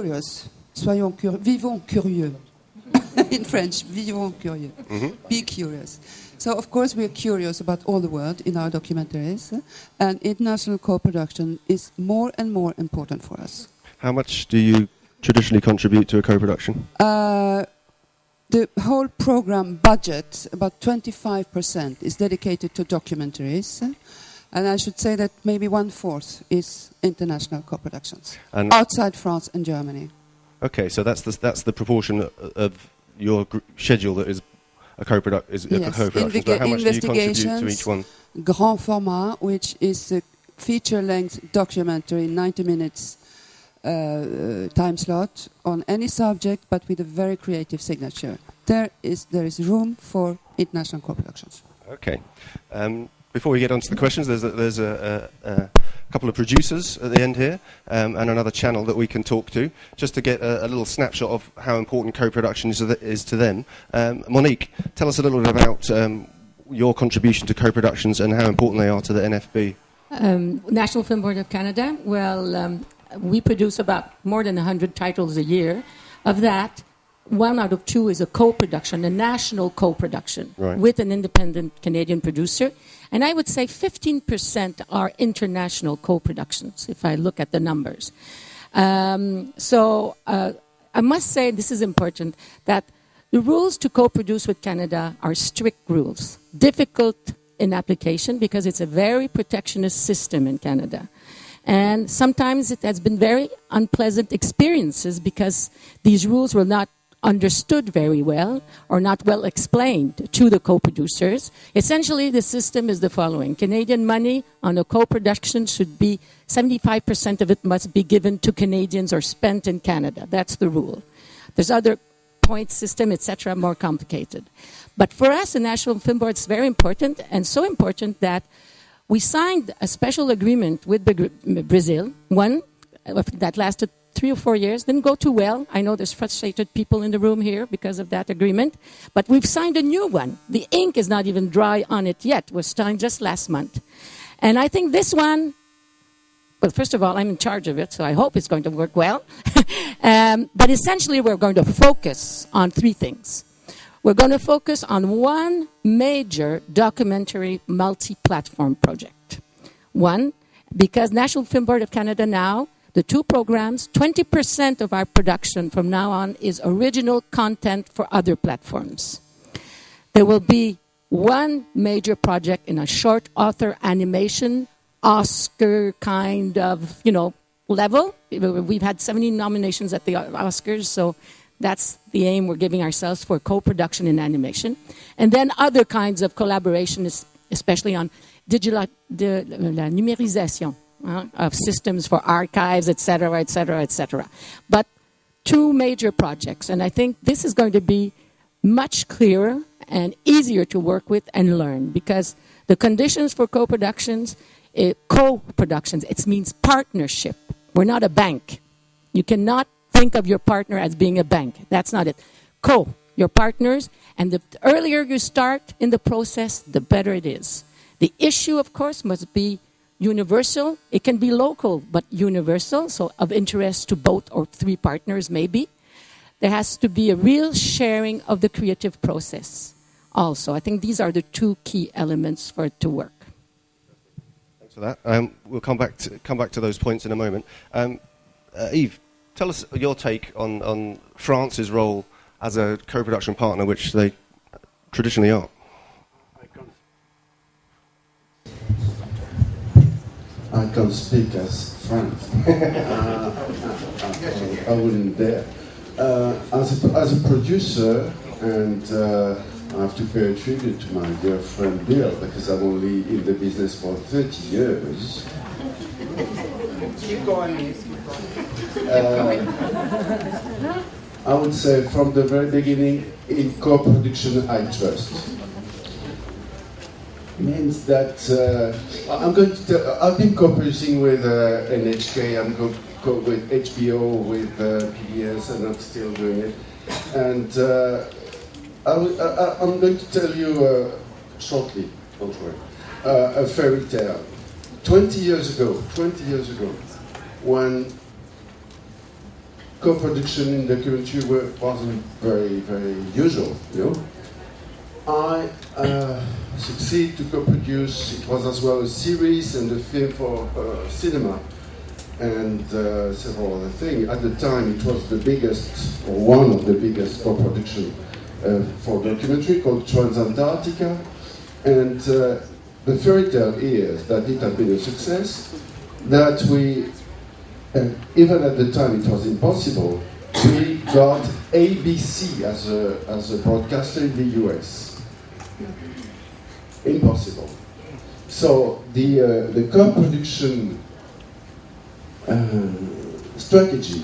Curious. Vivons curieux. In French, vivons curieux. Be curious. So, of course, we are curious about all the world in our documentaries, and international co-production is more and more important for us. How much do you traditionally contribute to a co-production? The whole program budget, about 25%, is dedicated to documentaries. And I should say that maybe 1/4 is international co-productions outside France and Germany. Okay, so that's the proportion of your schedule that is a co-production. Yes, How much do you contribute to each one? Grand format, which is a feature-length documentary, 90 minutes time slot on any subject, but with a very creative signature. There is room for international co-productions. Okay. Before we get on to the questions, there's a couple of producers at the end here, and another channel that we can talk to, just to get a little snapshot of how important co-production is to them. Monique, tell us a little bit about your contribution to co-productions and how important they are to the NFB. National Film Board of Canada, well, we produce about more than 100 titles a year. Of that, 1 out of 2 is a co-production, a national co-production, right, with an independent Canadian producer. And I would say 15% are international co-productions, if I look at the numbers. So I must say, this is important, that the rules to co-produce with Canada are strict rules, difficult in application because it's a very protectionist system in Canada. And sometimes it has been very unpleasant experiences because these rules were not understood very well or not well explained to the co-producers. Essentially, the system is the following. Canadian money on a co-production should be 75% of it must be given to Canadians or spent in Canada. That's the rule. There's other point system, etc., more complicated. But for us, the National Film Board is very important, and so important that we signed a special agreement with Brazil, one that lasted 3 or 4 years, didn't go too well. I know there's frustrated people in the room here because of that agreement. But we've signed a new one. The ink is not even dry on it yet. It was signed just last month. And I think this one, well, first of all, I'm in charge of it, so I hope it's going to work well. But essentially, we're going to focus on 3 things. We're going to focus on one major documentary multi-platform project. One, because National Film Board of Canada now, the 2 programs, 20% of our production from now on is original content for other platforms. There will be one major project in a short author animation, Oscar kind of, level. We've had 70 nominations at the Oscars, so that's the aim we're giving ourselves for co-production in animation. And then other kinds of collaboration, especially on la numérisation of systems for archives, etc., etc., etc. But 2 major projects, and I think this is going to be much clearer and easier to work with and learn, because the conditions for co-productions, it means partnership. We're not a bank. You cannot think of your partner as being a bank. That's not it. Your partners, and the earlier you start in the process, the better it is. The issue, of course, must be universal. It can be local, but universal, so of interest to both or 3 partners maybe. There has to be a real sharing of the creative process also. I think these are the 2 key elements for it to work. Thanks for that. We'll come back to those points in a moment. Yves, tell us your take on France's role as a co-production partner, which they traditionally are. I can't speak as French. I wouldn't dare. As a producer, and I have to pay a tribute to my dear friend Bill, because I'm only in the business for 30 years. Keep going. I would say from the very beginning, in co-production, I trust. Means that I've been co-producing with NHK, I'm with HBO, with PBS, and I'm still doing it. And I'm going to tell you shortly, don't worry, a fairy tale. 20 years ago, when co-production in the country wasn't very, very usual, you know. I succeeded to co-produce, it was as well a series and a film for cinema and several other things. At the time, it was the biggest, or one of the biggest co-production for documentary called Transantarctica. And the fairy tale is that it had been a success, that we, even at the time it was impossible, we got ABC as a broadcaster in the US. Impossible. So the co-production strategy,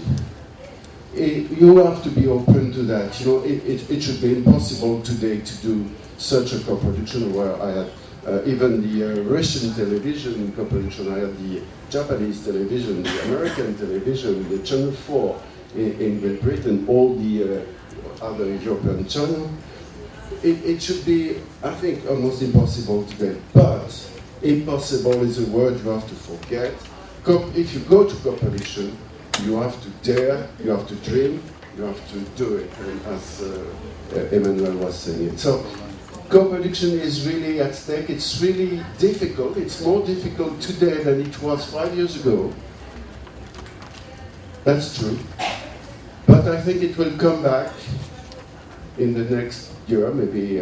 you have to be open to that. You know, it should be impossible today to do such a co-production where I had even the Russian television co-production, I had the Japanese television, the American television, the Channel 4 in Great Britain, all the other European channels. It should be, I think, almost impossible today. But impossible is a word you have to forget. If you go to co-production, you have to dare, you have to dream, you have to do it, and as Emmanuel was saying it. So co-production is really at stake. It's really difficult. It's more difficult today than it was 5 years ago. That's true. But I think it will come back in the next year, maybe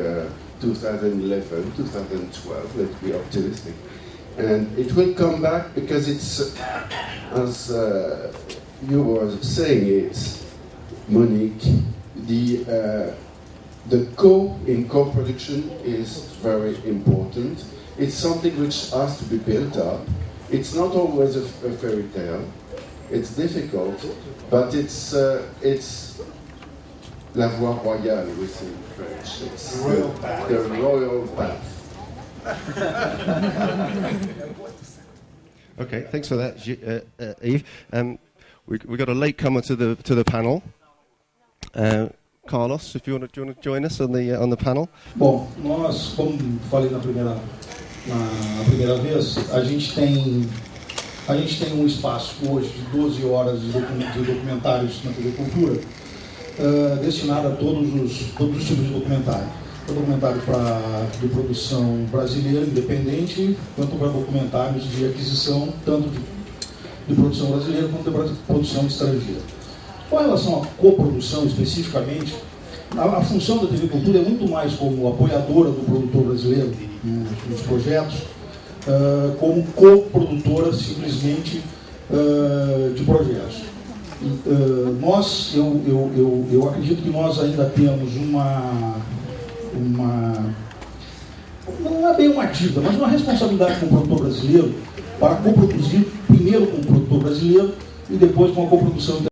2011, 2012, let's be optimistic. And it will come back because it's, as you were saying it, Monique, the co-production is very important. It's something which has to be built up. It's not always a fairy tale. It's difficult, but it's la voie royale, we say in French. It's the royal path. Okay, thanks for that, Yves. We got a latecomer to the panel. Carlos, if you want to join us on the panel. Bom, nós, como falei na primeira vez, a gente tem espaço hoje de 12 horas de documentários na TV Cultura, destinado a todos os tipos de documentário. Documentário de produção brasileira independente, quanto para documentários de aquisição, tanto de produção brasileira quanto de produção estrangeira. Com relação à coprodução especificamente, a função da TV Cultura é muito mais como apoiadora do produtor brasileiro nos projetos, como coprodutora simplesmente de projetos. Eu acredito que nós ainda temos não é bem uma dívida, mas uma responsabilidade com o produtor brasileiro para coproduzir primeiro com o produtor brasileiro e depois com a coprodução internacional.